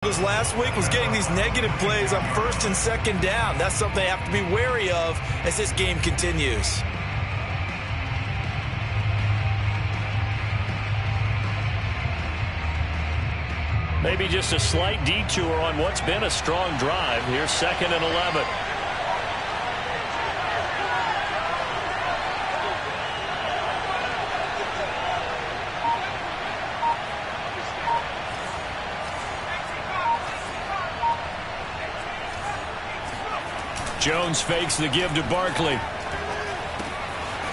Last week was getting these negative plays on first and second down. That's something they have to be wary of as this game continues. Maybe just a slight detour on what's been a strong drive. Here's 2nd and 11. Jones fakes the give to Barkley.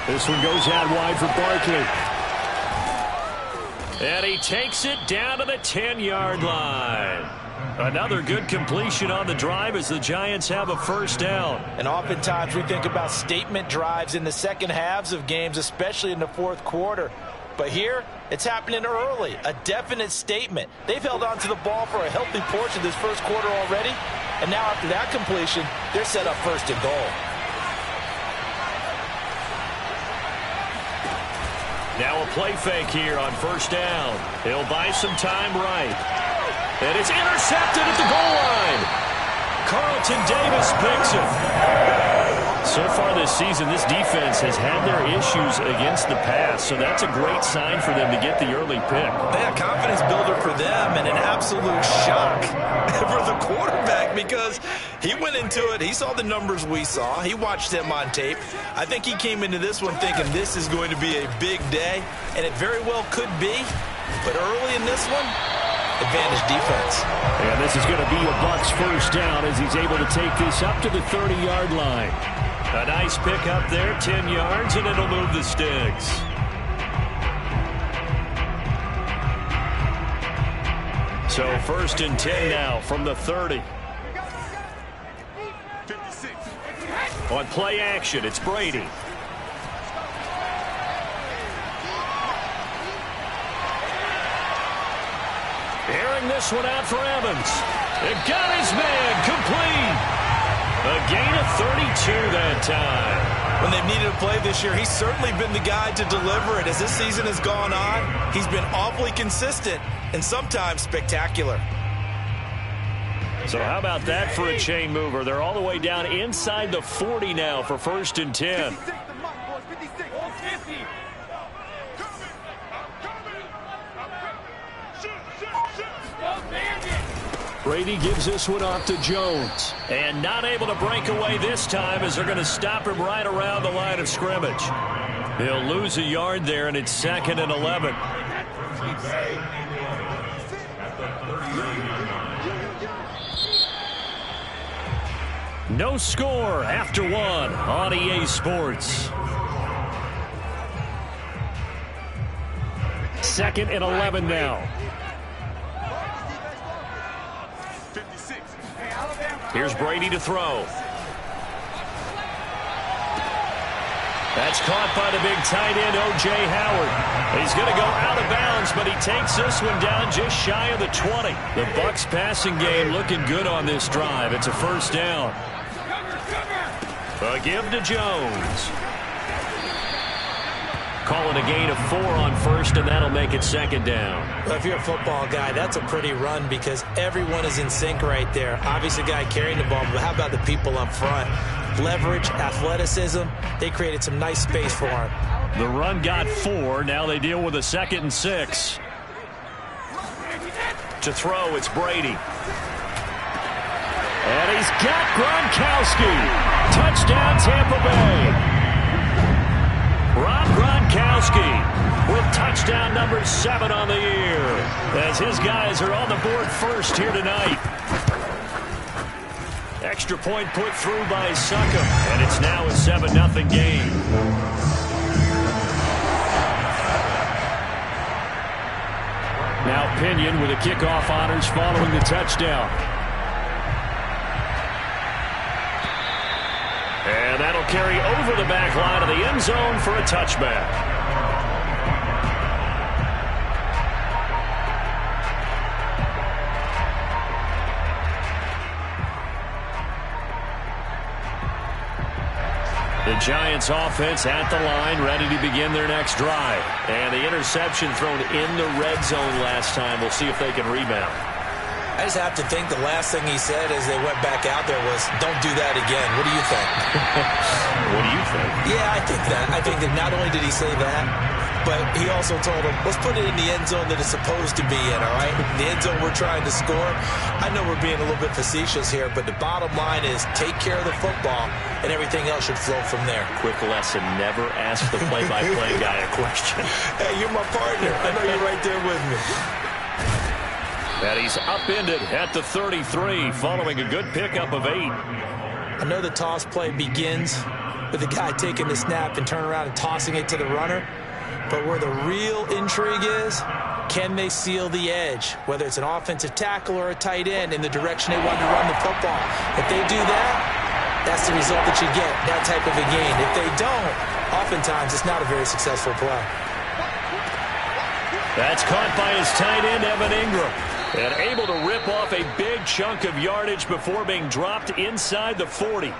This one goes out wide for Barkley. And he takes it down to the 10-yard line. Another good completion on the drive as the Giants have a first down. And oftentimes we think about statement drives in the second halves of games, especially in the fourth quarter. But here, it's happening early. A definite statement. They've held on to the ball for a healthy portion of this first quarter already. And now after that completion, they're set up first and goal. Now a play fake here on first down. He'll buy some time right. And it's intercepted at the goal line. Carlton Davis picks it. So far this season, this defense has had their issues against the pass, so that's a great sign for them to get the early pick. Yeah, confidence builder for them and an absolute shock for the quarterback because he went into it. He saw the numbers we saw. He watched them on tape. I think he came into this one thinking this is going to be a big day, and it very well could be. But early in this one, advantage defense. And this is going to be a Bucs first down as he's able to take this up to the 30-yard line. A nice pick up there, 10 yards, and it'll move the sticks. So 1st and 10 now from the 30. On play action, it's Brady. Airing this one out for Evans. It got his man complete. A gain of 32 that time. When they've needed a play this year, he's certainly been the guy to deliver it. As this season has gone on, he's been awfully consistent and sometimes spectacular. So how about that for a chain mover? They're all the way down inside the 40 now for 1st and 10. Brady gives this one off to Jones. And not able to break away this time as they're going to stop him right around the line of scrimmage. He'll lose a yard there, and it's 2nd and 11. No score after one on EA Sports. 2nd and 11 now. Here's Brady to throw. That's caught by the big tight end, O.J. Howard. He's going to go out of bounds, but he takes this one down just shy of the 20. The Bucs passing game looking good on this drive. It's a first down. A give to Jones. Calling a gain of 4 on first, and that'll make it 2nd down. Well, if you're a football guy, that's a pretty run because everyone is in sync right there. Obviously, the guy carrying the ball, but how about the people up front? Leverage, athleticism, they created some nice space for him. The run got 4. Now they deal with a 2nd and 6. To throw, it's Brady. And he's got Gronkowski. Touchdown, Tampa Bay. Rob Gronkowski with touchdown number 7 on the year as his guys are on the board first here tonight. Extra point put through by Succop, and it's now a 7-0 game. Now Pinion with the kickoff honors following the touchdown. And that'll carry over the back line of the end zone for a touchback. The Giants offense at the line, ready to begin their next drive. And the interception thrown in the red zone last time. We'll see if they can rebound. I just have to think the last thing he said as they went back out there was, don't do that again. What do you think? What do you think? Yeah, I think that. I think that not only did he say that, but he also told him, let's put it in the end zone that it's supposed to be in, all right? The end zone we're trying to score. I know we're being a little bit facetious here, but the bottom line is take care of the football, and everything else should flow from there. Quick lesson, never ask the play-by-play guy a question. Hey, you're my partner. I know you're right there with me. And he's upended at the 33 following a good pickup of 8. I know the toss play begins with the guy taking the snap and turning around and tossing it to the runner. But where the real intrigue is, can they seal the edge, whether it's an offensive tackle or a tight end, in the direction they want to run the football? If they do that, that's the result that you get, that type of a gain. If they don't, oftentimes it's not a very successful play. That's caught by his tight end, Evan Ingram. And able to rip off a big chunk of yardage before being dropped inside the 40.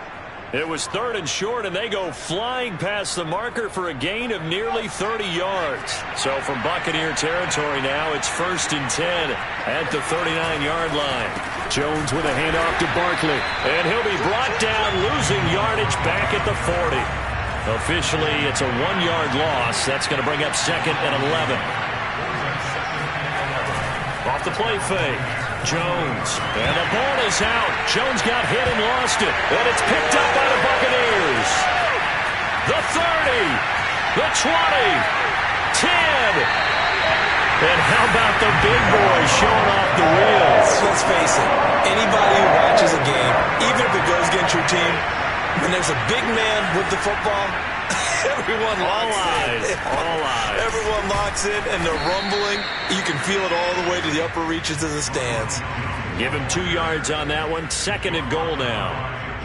It was 3rd and short, and they go flying past the marker for a gain of nearly 30 yards. So from Buccaneer territory now, it's 1st and 10 at the 39-yard line. Jones with a handoff to Barkley, and he'll be brought down, losing yardage back at the 40. Officially, it's a 1-yard loss. That's going to bring up 2nd and 11. Off the play fake. Jones. And the ball is out. Jones got hit and lost it. And it's picked up by the Buccaneers. The 30. The 20. 10. And how about the big boy showing off the wheels? Let's face it. Anybody who watches a game, even if it goes against your team, when there's a big man with the football, everyone locks in. All eyes. Everyone locks in, and they're rumbling. You can feel it all the way to the upper reaches of the stands. Give him 2 yards on that one. 2nd and goal now.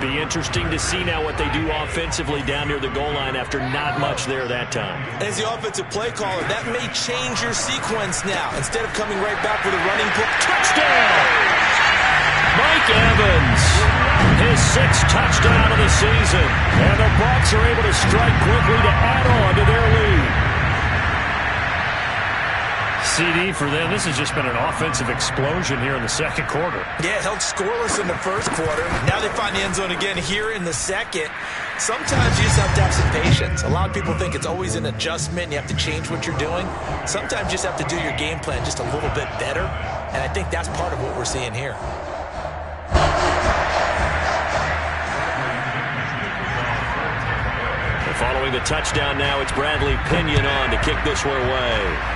Be interesting to see now what they do offensively down near the goal line after not much there that time. As the offensive play caller, that may change your sequence now. Instead of coming right back with a running play. Touchdown! Mike Evans, his 6th touchdown of the season. And the Bucs are able to strike quickly to add on to their lead. CD for them. This has just been an offensive explosion here in the 2nd quarter. Yeah, held scoreless in the 1st quarter. Now they find the end zone again here in the 2nd. Sometimes you just have to have some patience. A lot of people think it's always an adjustment. You have to change what you're doing. Sometimes you just have to do your game plan just a little bit better. And I think that's part of what we're seeing here. And following the touchdown now, it's Bradley Pinion on to kick this one away.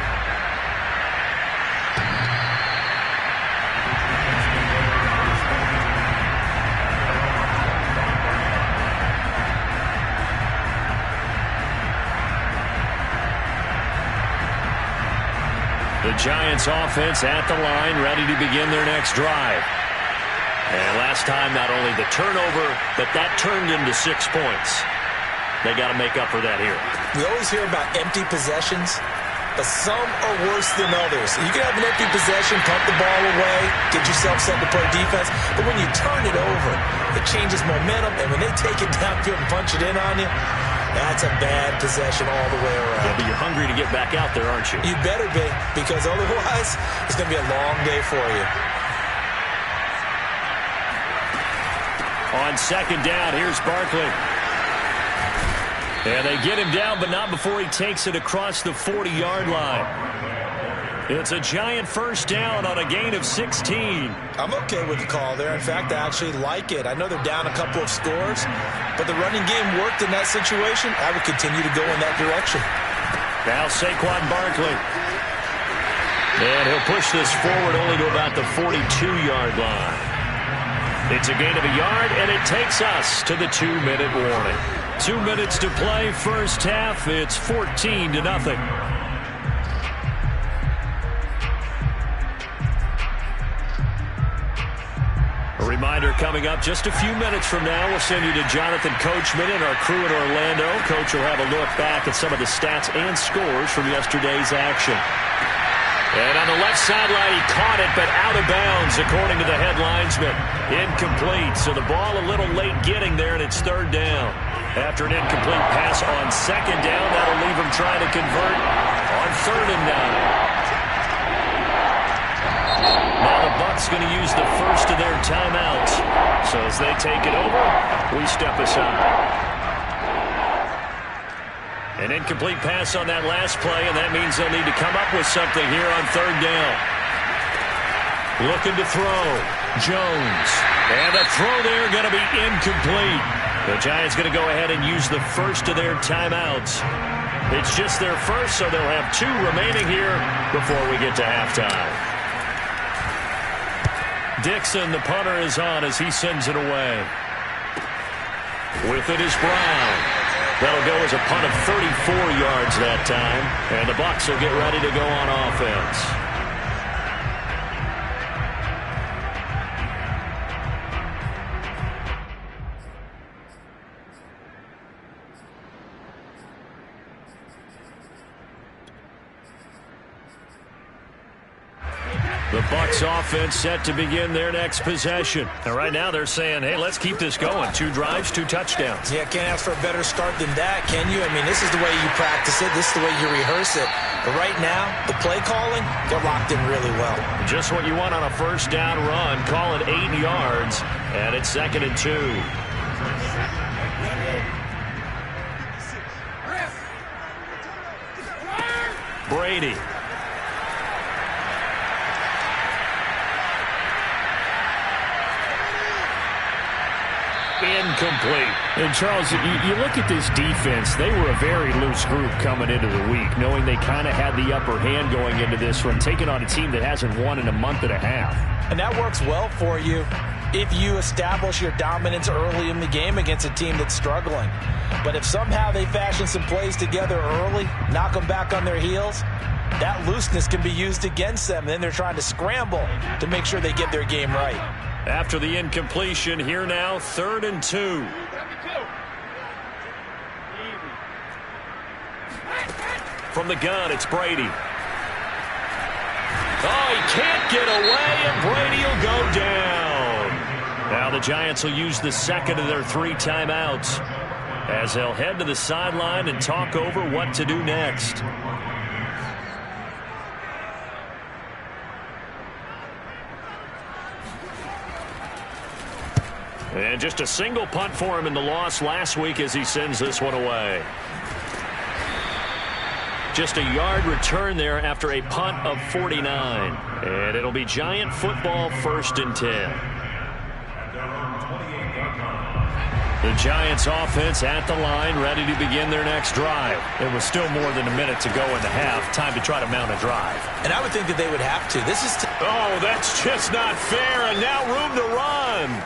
The Giants offense at the line, ready to begin their next drive. And last time, not only the turnover, but that turned into 6 points. They got to make up for that here. We always hear about empty possessions, but some are worse than others. You can have an empty possession, pump the ball away, get yourself set to play defense, but when you turn it over, it changes momentum, and when they take it downfield and punch it in on you, that's a bad possession all the way around. Yeah, but you're hungry to get back out there, aren't you? You better be, because otherwise it's going to be a long day for you. On 2nd down, here's Barkley. And they get him down, but not before he takes it across the 40-yard line. It's a Giant 1st down on a gain of 16. I'm okay with the call there. In fact, I actually like it. I know they're down a couple of scores, but the running game worked in that situation. I would continue to go in that direction. Now Saquon Barkley. And he'll push this forward only to about the 42-yard line. It's a gain of a yard, and it takes us to the 2-minute warning. 2 minutes to play, 1st half. It's 14-0. A reminder coming up just a few minutes from now, we'll send you to Jonathan Coachman and our crew in Orlando. Coach will have a look back at some of the stats and scores from yesterday's action. And on the left sideline, he caught it, but out of bounds, according to the head linesman. Incomplete, so the ball a little late getting there, and it's 3rd down. After an incomplete pass on 2nd down, that'll leave him trying to convert on 3rd and 9. Now the Bucs going to use the first of their timeouts. So as they take it over, we step aside. An incomplete pass on that last play, and that means they'll need to come up with something here on third down. Looking to throw. Jones. And the throw there going to be incomplete. The Giants going to go ahead and use the first of their timeouts. It's just their first, so they'll have 2 remaining here before we get to halftime. Dixon, the punter, is on as he sends it away. With it is Brown. That'll go as a punt of 34 yards that time. And the Bucs will get ready to go on offense. The Bucs offense set to begin their next possession. And right now they're saying, hey, let's keep this going. 2 drives, 2 touchdowns. Yeah, can't ask for a better start than that, can you? I mean, this is the way you practice it. This is the way you rehearse it. But right now, the play calling, they're locked in really well. Just what you want on a first down run. Call it 8 yards, and it's 2nd and 2. Brady. Incomplete. And Charles, you look at this defense, they were a very loose group coming into the week, knowing they kind of had the upper hand going into this one, taking on a team that hasn't won in a month and a half. And that works well for you if you establish your dominance early in the game against a team that's struggling. But if somehow they fashion some plays together early, knock them back on their heels, that looseness can be used against them. And then they're trying to scramble to make sure they get their game right. After the incompletion, here now, 3rd and 2. From the gun, it's Brady. Oh, he can't get away, and Brady will go down. Now the Giants will use the 2nd of their 3 timeouts as they'll head to the sideline and talk over what to do next. And just a single punt for him in the loss last week as he sends this one away. Just a yard return there after a punt of 49. And it'll be Giant football, 1st and 10. The Giants offense at the line, ready to begin their next drive. It was still more than a minute to go in the half. Time to try to mount a drive. And I would think that they would have to. This is... Oh, that's just not fair. And now room to run.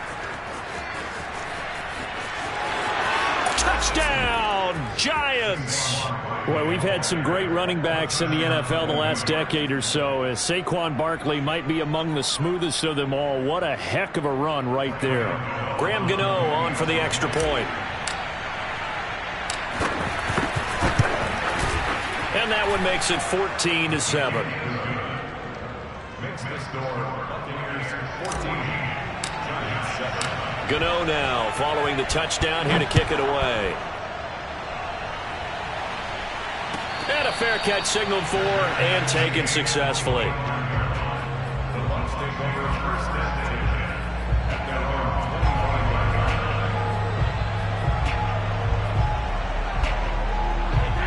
Touchdown, Giants! Well, we've had some great running backs in the NFL the last decade or so. As Saquon Barkley might be among the smoothest of them all. What a heck of a run right there. Graham Gano on for the extra point. And that one makes it 14-7. Gano now following the touchdown here to kick it away. And a fair catch signaled for and taken successfully.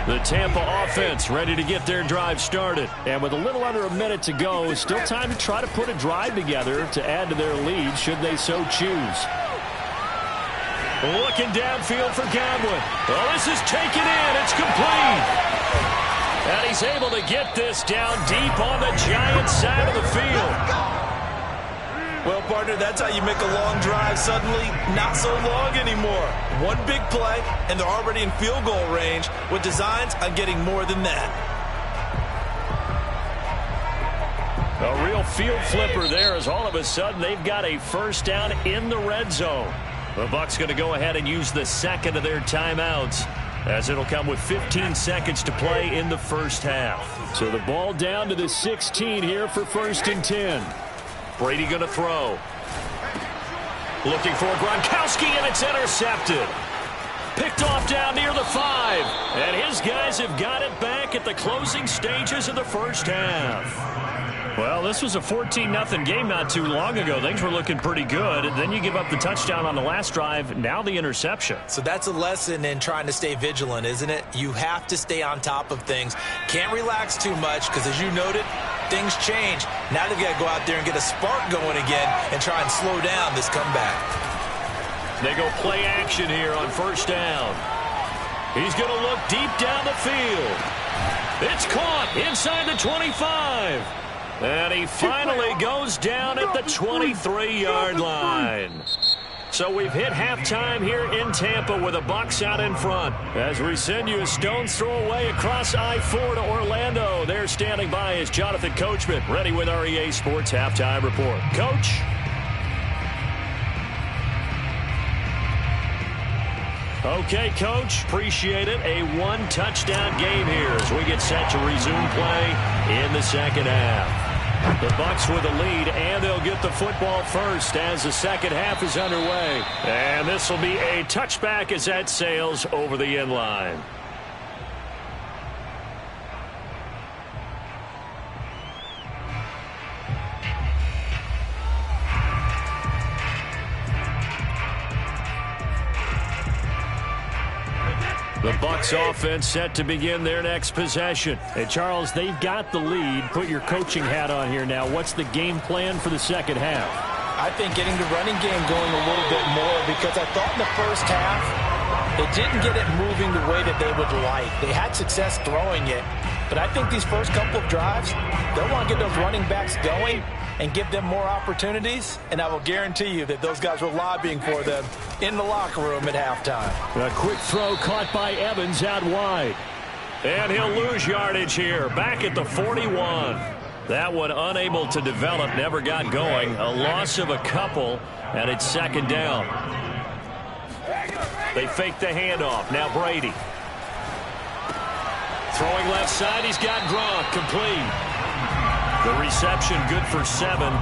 The Tampa offense ready to get their drive started. And with a little under a minute to go, still time to try to put a drive together to add to their lead should they so choose. Looking downfield for Godwin. Oh, this is taken in. It's complete. And he's able to get this down deep on the Giants side of the field. Well, partner, that's how you make a long drive suddenly not so long anymore. One big play, and they're already in field goal range with designs on getting more than that. A real field flipper there as all of a sudden they've got a first down in the red zone. The Bucs going to go ahead and use the 2nd of their timeouts as it'll come with 15 seconds to play in the first half. So the ball down to the 16 here for 1st and 10. Brady going to throw. Looking for Gronkowski, and it's intercepted. Picked off down near the 5. And his guys have got it back at the closing stages of the first half. Well, this was a 14-0 game not too long ago. Things were looking pretty good. Then you give up the touchdown on the last drive. Now the interception. So that's a lesson in trying to stay vigilant, isn't it? You have to stay on top of things. Can't relax too much because, as you noted, things change. Now they've got to go out there and get a spark going again and try and slow down this comeback. They go play action here on first down. He's going to look deep down the field. It's caught inside the 25. And he finally goes down at the 23-yard line. So we've hit halftime here in Tampa with the Bucs out in front. As we send you a stone's throw away across I-4 to Orlando. There standing by is Jonathan Coachman, ready with our EA Sports Halftime Report. Coach? Okay, Coach, appreciate it. A one-touchdown game here as we get set to resume play in the second half. The Bucs with the lead, and they'll get the football first as the second half is underway. And this will be a touchback as that sails over the end line. The Bucs offense set to begin their next possession. Hey, Charles, they've got the lead. Put your coaching hat on here now. What's the game plan for the second half? I think getting the running game going a little bit more, because I thought in the first half they didn't get it moving the way that they would like. They had success throwing it, but I think these first couple of drives, they'll want to get those running backs going and give them more opportunities, and I will guarantee you that those guys were lobbying for them in the locker room at halftime. A quick throw caught by Evans out wide. And he'll lose yardage here, back at the 41. That one unable to develop, never got going. A loss of a couple, and it's second down. They fake the handoff. Now Brady. Throwing left side, he's got Gronk, complete. The reception good for 7.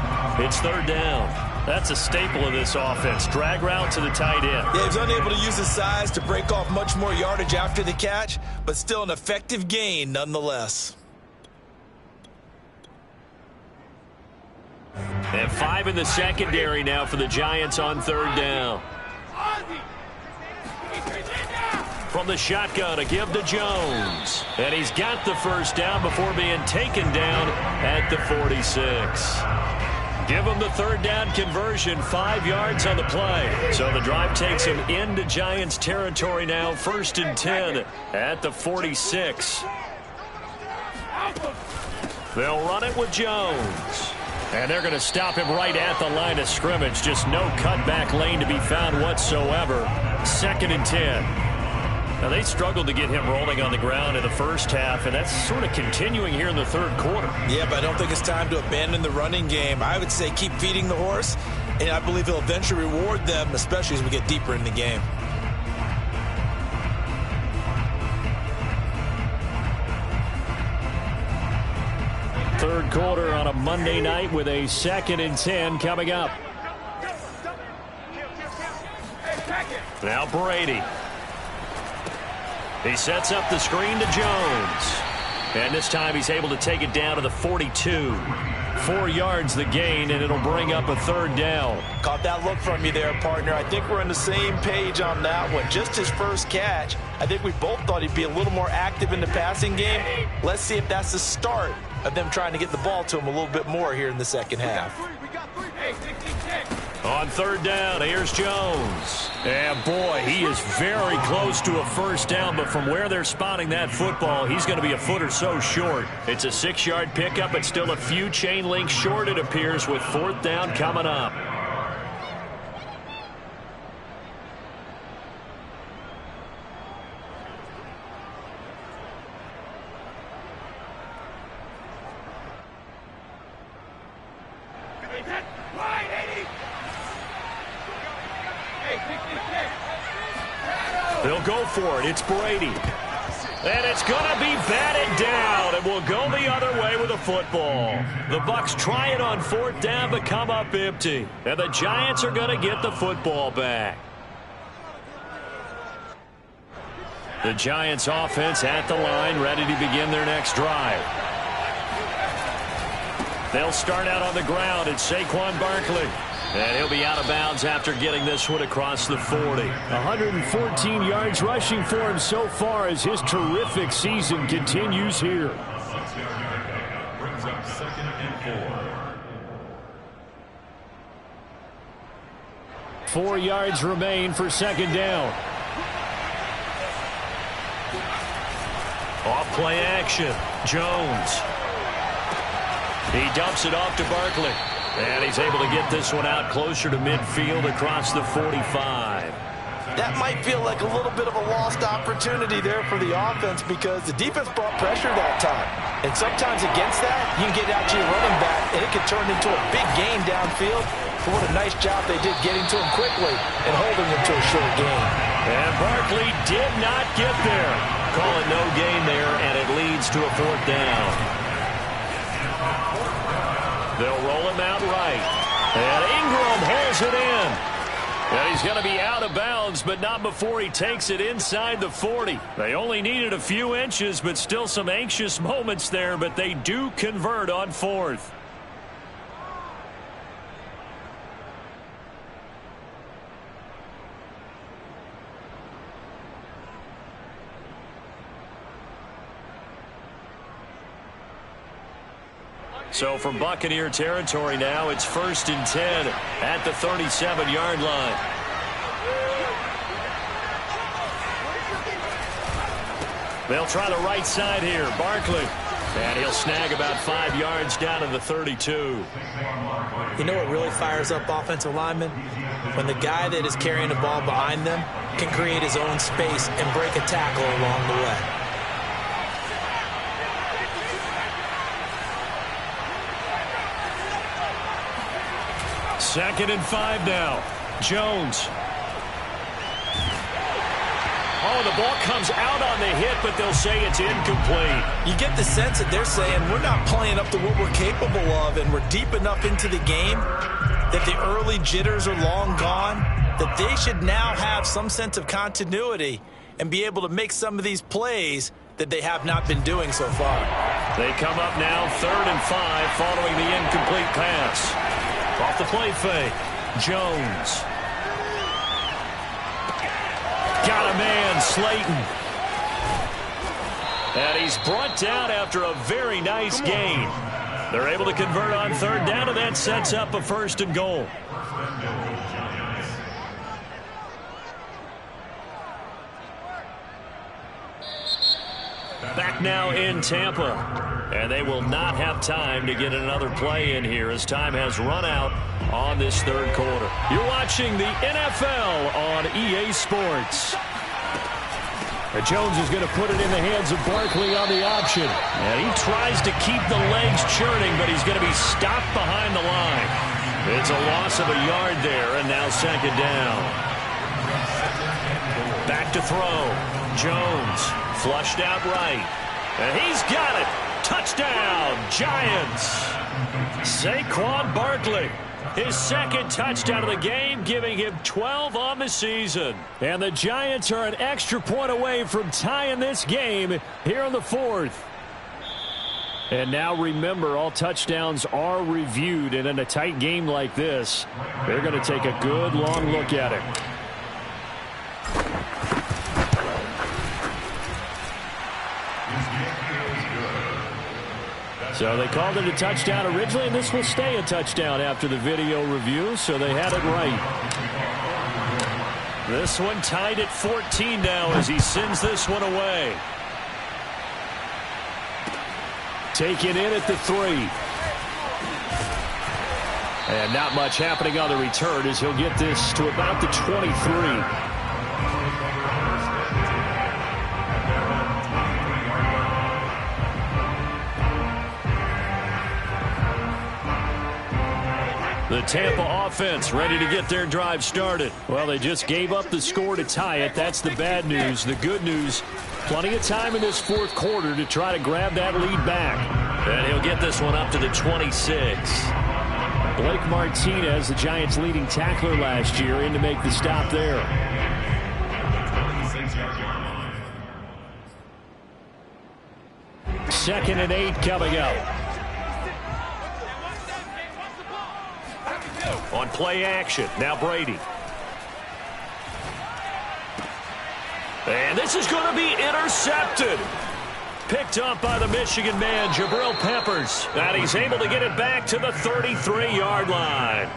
It's third down. That's a staple of this offense. Drag route to the tight end. Yeah, he was unable to use his size to break off much more yardage after the catch, but still an effective gain nonetheless. And 5 in the secondary now for the Giants on third down. From the shotgun, a give to Jones. And he's got the first down before being taken down at the 46. Give him the third down conversion, 5 yards on the play. So the drive takes him into Giants territory now, 1st and 10 at the 46. They'll run it with Jones. And they're going to stop him right at the line of scrimmage. Just no cutback lane to be found whatsoever. 2nd and 10. Now, they struggled to get him rolling on the ground in the first half, and that's sort of continuing here in the third quarter. Yeah, but I don't think it's time to abandon the running game. I would say keep feeding the horse, and I believe he'll eventually reward them, especially as we get deeper in the game. Third quarter on a Monday night with a 2nd and 10 coming up. Now Brady. He sets up the screen to Jones. And this time he's able to take it down to the 42. 4 yards the gain, and it'll bring up a third down. Caught that look from you there, partner. I think we're on the same page on that one. Just his first catch. I think we both thought he'd be a little more active in the passing game. Let's see if that's the start of them trying to get the ball to him a little bit more here in the second half. On third down, here's Jones. And boy, he is very close to a first down, but from where they're spotting that football, he's going to be a foot or so short. It's a 6-yard pickup, but still a few chain links short, it appears, with 4th down coming up. They'll go for it. It's Brady. And it's going to be batted down, and will go the other way with the football. The Bucs try it on 4th down, but come up empty. And the Giants are going to get the football back. The Giants offense at the line, ready to begin their next drive. They'll start out on the ground. It's Saquon Barkley. And he'll be out of bounds after getting this one across the 40. 114 yards rushing for him so far as his terrific season continues here. Brings up 2nd and 4. 4 yards remain for 2nd down. Off play action. Jones. He dumps it off to Barkley. And he's able to get this one out closer to midfield across the 45. That might feel like a little bit of a lost opportunity there for the offense because the defense brought pressure that time. And sometimes against that, you can get out to your running back, and it could turn into a big game downfield. But what a nice job they did getting to him quickly and holding him to a short gain. And Barkley did not get there. Call it no gain there, and it leads to a 4th down. They'll roll him out right. And Ingram holds it in. And he's going to be out of bounds, but not before he takes it inside the 40. They only needed a few inches, but still some anxious moments there, but they do convert on 4th. So from Buccaneer territory now, it's 1st and 10 at the 37-yard line. They'll try the right side here. Barkley. And he'll snag about 5 yards down to the 32. You know what really fires up offensive linemen? When the guy that is carrying the ball behind them can create his own space and break a tackle along the way. 2nd and 5 now. Jones. Oh, the ball comes out on the hit, but they'll say it's incomplete. You get the sense that they're saying we're not playing up to what we're capable of, and we're deep enough into the game that the early jitters are long gone, that they should now have some sense of continuity and be able to make some of these plays that they have not been doing so far. They come up now 3rd and 5 following the incomplete pass. Off the play fake. Jones. Got a man, Slayton. And he's brought down after a very nice gain. They're able to convert on 3rd down, and that sets up a 1st and goal. Back now in Tampa. And they will not have time to get another play in here as time has run out on this 3rd quarter. You're watching the NFL on EA Sports. Jones is going to put it in the hands of Barkley on the option. And he tries to keep the legs churning, but he's going to be stopped behind the line. It's a loss of a yard there, and now 2nd down. Back to throw. Jones flushed out right. And he's got it. Touchdown, Giants. Saquon Barkley, his 2nd touchdown of the game, giving him 12 on the season. And the Giants are an extra point away from tying this game here in the 4th. And now remember, all touchdowns are reviewed, and in a tight game like this, they're going to take a good long look at it. So they called it a touchdown originally, and this will stay a touchdown after the video review, so they had it right. This one tied at 14 now as he sends this one away. Taken in at the 3. And not much happening on the return as he'll get this to about the 23. The Tampa offense ready to get their drive started. Well, they just gave up the score to tie it. That's the bad news. The good news, plenty of time in this 4th quarter to try to grab that lead back. And he'll get this one up to the 26. Blake Martinez, the Giants' leading tackler last year, in to make the stop there. Second and 8 coming up. On play action, now Brady. And this is going to be intercepted. Picked up by the Michigan man, Jabril Peppers. And he's able to get it back to the 33-yard line.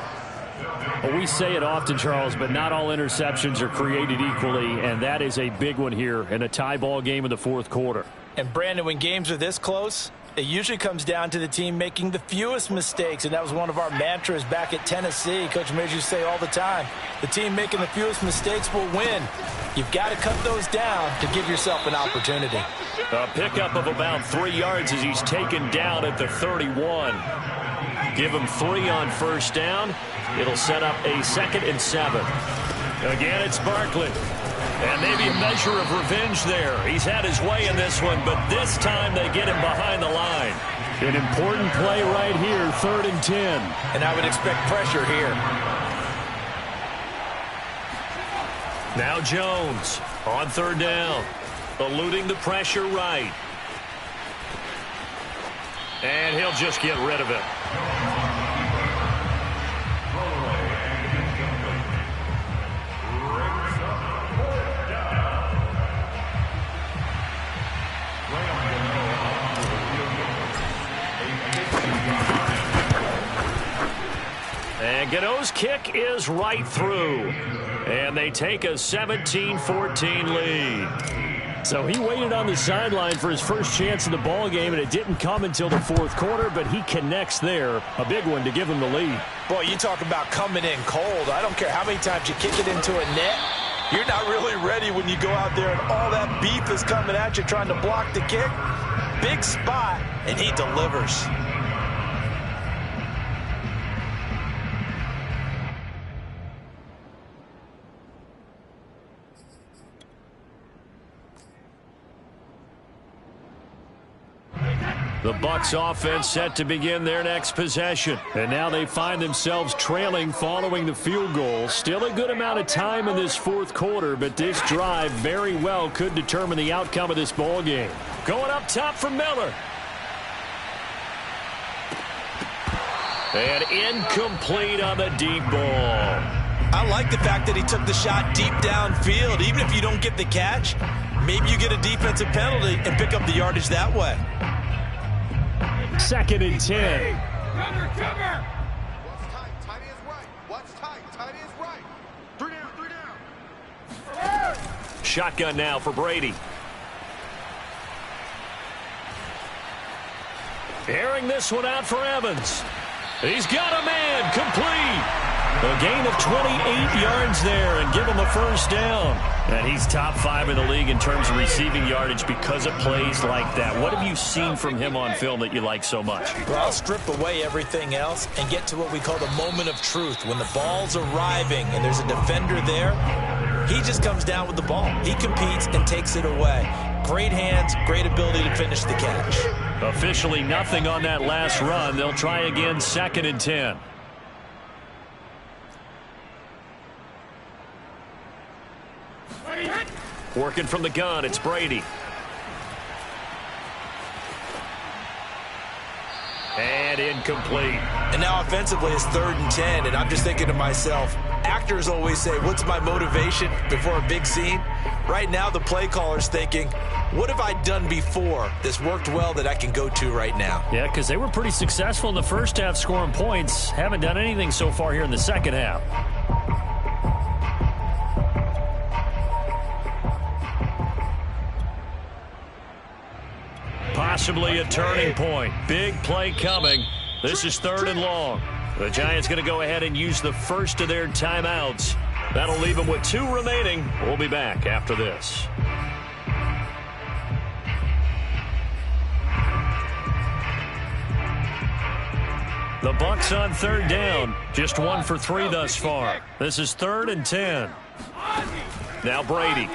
Well, we say it often, Charles, but not all interceptions are created equally, and that is a big one here in a tie ball game in the fourth quarter. And, Brandon, when games are this close, it usually comes down to the team making the fewest mistakes, and that was one of our mantras back at Tennessee. Coach Mears used to say all the time, the team making the fewest mistakes will win. You've got to cut those down to give yourself an opportunity. A pickup of about 3 yards as he's taken down at the 31. Give him 3 on first down. It'll set up a 2nd and 7. Again, it's Barkley. And maybe a measure of revenge there. He's had his way in this one, but this time they get him behind the line. An important play right here, 3rd and 10. And I would expect pressure here. Now Jones on 3rd down. Eluding the pressure right. And he'll just get rid of it. And Gano's kick is right through. And they take a 17-14 lead. So he waited on the sideline for his first chance in the ball game, and it didn't come until the fourth quarter, but he connects there. A big one to give him the lead. Boy, you talk about coming in cold. I don't care how many times you kick it into a net. You're not really ready when you go out there and all that beef is coming at you trying to block the kick. Big spot, and he delivers. The Bucs offense set to begin their next possession. And now they find themselves trailing following the field goal. Still a good amount of time in this fourth quarter, but this drive very well could determine the outcome of this ball game. Going up top for Miller. And incomplete on the deep ball. I like the fact that he took the shot deep downfield. Even if you don't get the catch, maybe you get a defensive penalty and pick up the yardage that way. 2nd and 10. Cover, cover! Watch tight, tight is right. Watch tight, tight is right. 3 down, 3 down. Shotgun now for Brady. Airing this one out for Evans. He's got a man, complete. A gain of 28 yards there and give him a first down. And he's top 5 in the league in terms of receiving yardage because of plays like that. What have you seen from him on film that you like so much? Well, I'll strip away everything else and get to what we call the moment of truth. When the ball's arriving and there's a defender there, he just comes down with the ball. He competes and takes it away. Great hands, great ability to finish the catch. Officially nothing on that last run. They'll try again, 2nd and 10. Working from the gun, it's Brady. And incomplete. And now offensively it's 3rd and 10, and I'm just thinking to myself, actors always say, what's my motivation before a big scene? Right now the play caller's thinking, what have I done before that's worked well that I can go to right now? Yeah, because they were pretty successful in the first half scoring points. Haven't done anything so far here in the second half. Possibly a turning point. Big play coming. This is 3rd and long. The Giants going to go ahead and use the first of their timeouts. That'll leave them with 2 remaining. We'll be back after this. The Bucs on 3rd down. Just 1 for 3 thus far. This is 3rd and 10. Now Brady.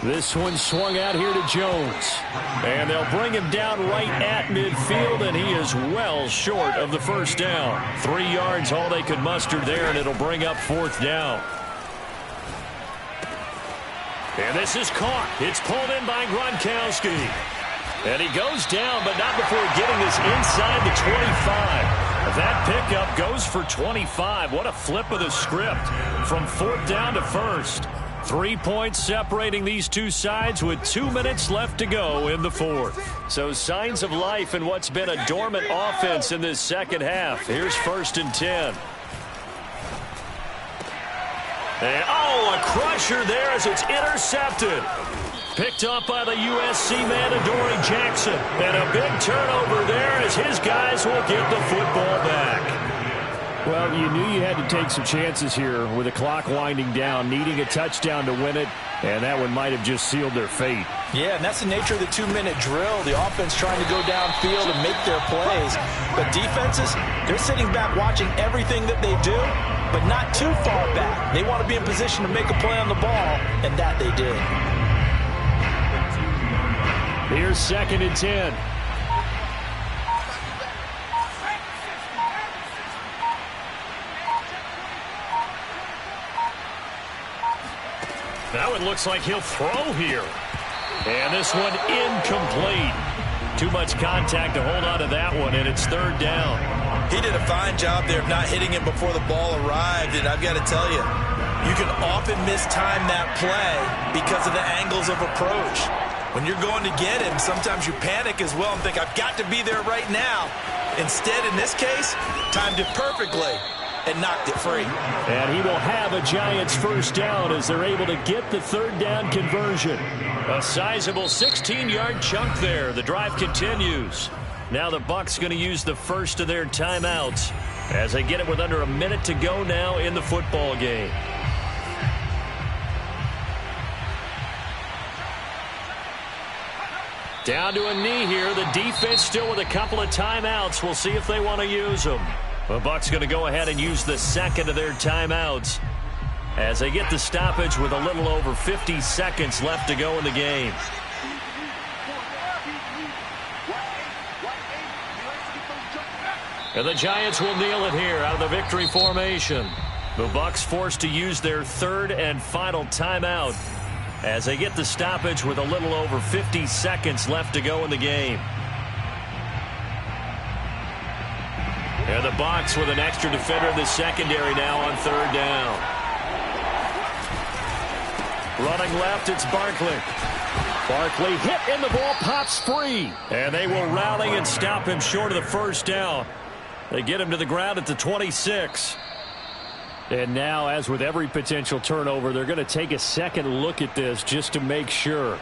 This one swung out here to Jones. And they'll bring him down right at midfield, and he is well short of the first down. 3 yards all they could muster there, and it'll bring up 4th down. And this is caught. It's pulled in by Gronkowski. And he goes down, but not before getting this inside the 25. That pickup goes for 25. What a flip of the script from 4th down to 1st. 3 points separating these two sides with 2 minutes left to go in the 4th. So signs of life in what's been a dormant offense in this second half. Here's 1st and 10. And, a crusher there as it's intercepted. Picked up by the USC man, Adoree Jackson. And a big turnover there as his guys will get the football back. Well, you knew you had to take some chances here with the clock winding down, needing a touchdown to win it, and that one might have just sealed their fate. Yeah, and that's the nature of the 2-minute drill. The offense trying to go downfield and make their plays. But defenses, they're sitting back watching everything that they do, but not too far back. They want to be in position to make a play on the ball, and that they did. Here's 2nd and 10. Now it looks like he'll throw here. And this one incomplete. Too much contact to hold on to that one, and it's 3rd down. He did a fine job there of not hitting it before the ball arrived, and I've got to tell you, you can often mistime that play because of the angles of approach. When you're going to get him, sometimes you panic as well and think, I've got to be there right now. Instead, in this case, timed it perfectly and knocked it free. And he will have a Giants 1st down as they're able to get the 3rd down conversion. A sizable 16-yard chunk there. The drive continues. Now the Bucs going to use the first of their timeouts as they get it with under a minute to go now in the football game. Down to a knee here. The defense still with a couple of timeouts. We'll see if they want to use them. The Bucs going to go ahead and use the second of their timeouts as they get the stoppage with a little over 50 seconds left to go in the game. And the Giants will kneel it here out of the victory formation. The Bucs forced to use their 3rd and final timeout as they get the stoppage with a little over 50 seconds left to go in the game. And the Bucs with an extra defender in the secondary now on 3rd down. Running left, it's Barkley. Barkley hit and the ball pops free. And they will rally and stop him short of the 1st down. They get him to the ground at the 26. And now, as with every potential turnover, they're going to take a second look at this just to make sure.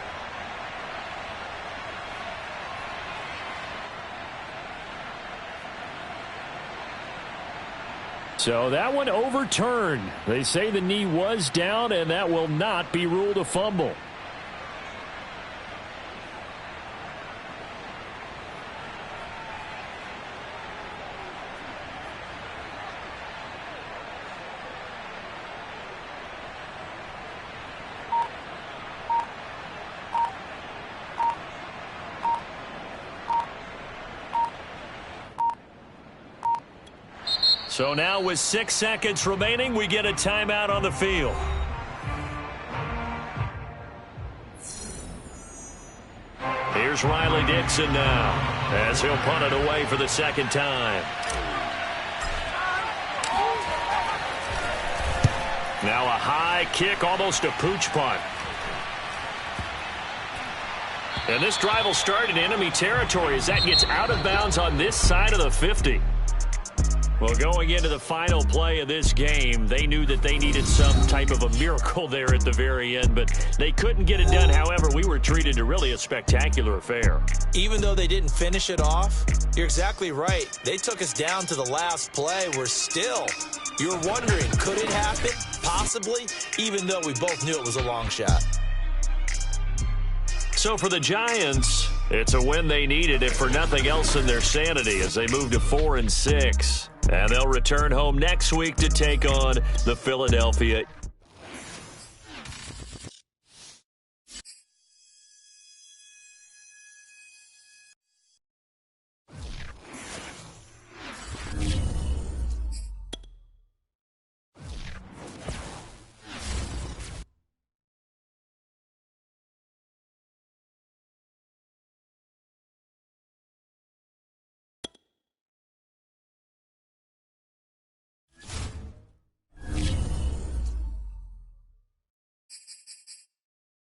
So that one overturned. They say the knee was down, and that will not be ruled a fumble. So now with 6 seconds remaining, we get a timeout on the field. Here's Riley Dixon now as he'll punt it away for the 2nd time. Now a high kick, almost a pooch punt. And this drive will start in enemy territory as that gets out of bounds on this side of the 50. Well, going into the final play of this game, they knew that they needed some type of a miracle there at the very end, but they couldn't get it done. However, we were treated to really a spectacular affair. Even though they didn't finish it off, you're exactly right. They took us down to the last play. We're still, you're wondering, could it happen? Possibly, even though we both knew it was a long shot. So for the Giants, it's a win they needed, if for nothing else in their sanity, as they move to 4-6. And they'll return home next week to take on the Philadelphia